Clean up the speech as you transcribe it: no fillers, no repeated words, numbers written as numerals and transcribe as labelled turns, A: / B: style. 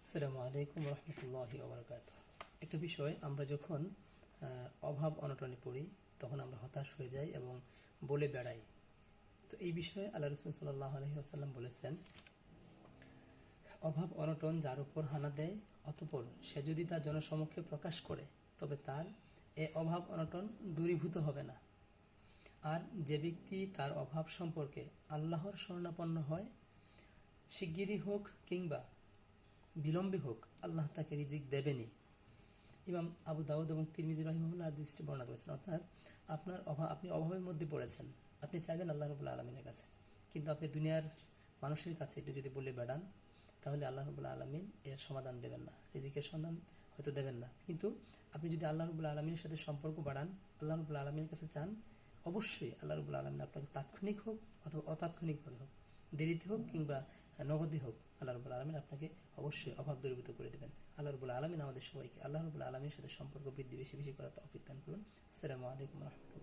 A: আসসালামু আলাইকুম রহমতুল্লাহি ওবরাকাতুহ। একটা বিষয়, আমরা যখন অভাব অনটনে পড়ি তখন আমরা হতাশ হয়ে যাই এবং বলে বেড়াই। তো এই বিষয়ে আল্লাহ রাসূল সাল্লাল্লাহু আলাইহি ওয়াসাল্লাম বলেছেন, অভাব অনটন যার উপর হানা দেয় অতঃপর সে যদি তার জনসমক্ষে প্রকাশ করে তবে তার এ অভাব অনটন দূরীভূত হবে না। আর যে ব্যক্তি তার অভাব সম্পর্কে আল্লাহর শরণাপন্ন হয়, শিগগিরই হোক কিংবা বিলম্বে হোক, আল্লাহ তাকে রিজিক দেবেনই। ইমাম আবু দাউদ এবং তিরমিজি রাহিমাহুল্লাহ হাদিসটি বর্ণনা করেছেন। অর্থাৎ আপনি অভাবের মধ্যে পড়েছেন, আপনি চাইবেন আল্লাহ রাব্বুল আলামিনের কাছে, কিন্তু আপনি দুনিয়ার মানুষের কাছে একটু যদি বলে বেড়ান তাহলে আল্লাহ রাব্বুল আলামিন এর সমাধান দেবেন না, রিজিকের সন্ধান হয়তো দেবেন না। কিন্তু আপনি যদি আল্লাহ রাব্বুল আলামিনের সাথে সম্পর্ক বাড়ান, আল্লাহ রাব্বুল আলামিনের কাছে চান, অবশ্যই আল্লাহ রাব্বুল আলামিন আপনাকে তাৎক্ষণিক হোক অথবা অতাৎক্ষণিকভাবে হোক, দেরিতে হোক কিংবা নগদে হোক, আল্লাহ রাব্বুল আলামিন আপনাকে অবশ্যই অভাব দূরীভূত করে দেবেন। আল্লাহ রাব্বুল আলামিন আমাদের সবাইকে আল্লাহ রাব্বুল আলামিনের সাথে সম্পর্ক বৃদ্ধি বেশি বেশি করার তৌফিক দান করুন। আসসালামু আলাইকুম ওয়া রাহমাতুল্লাহ।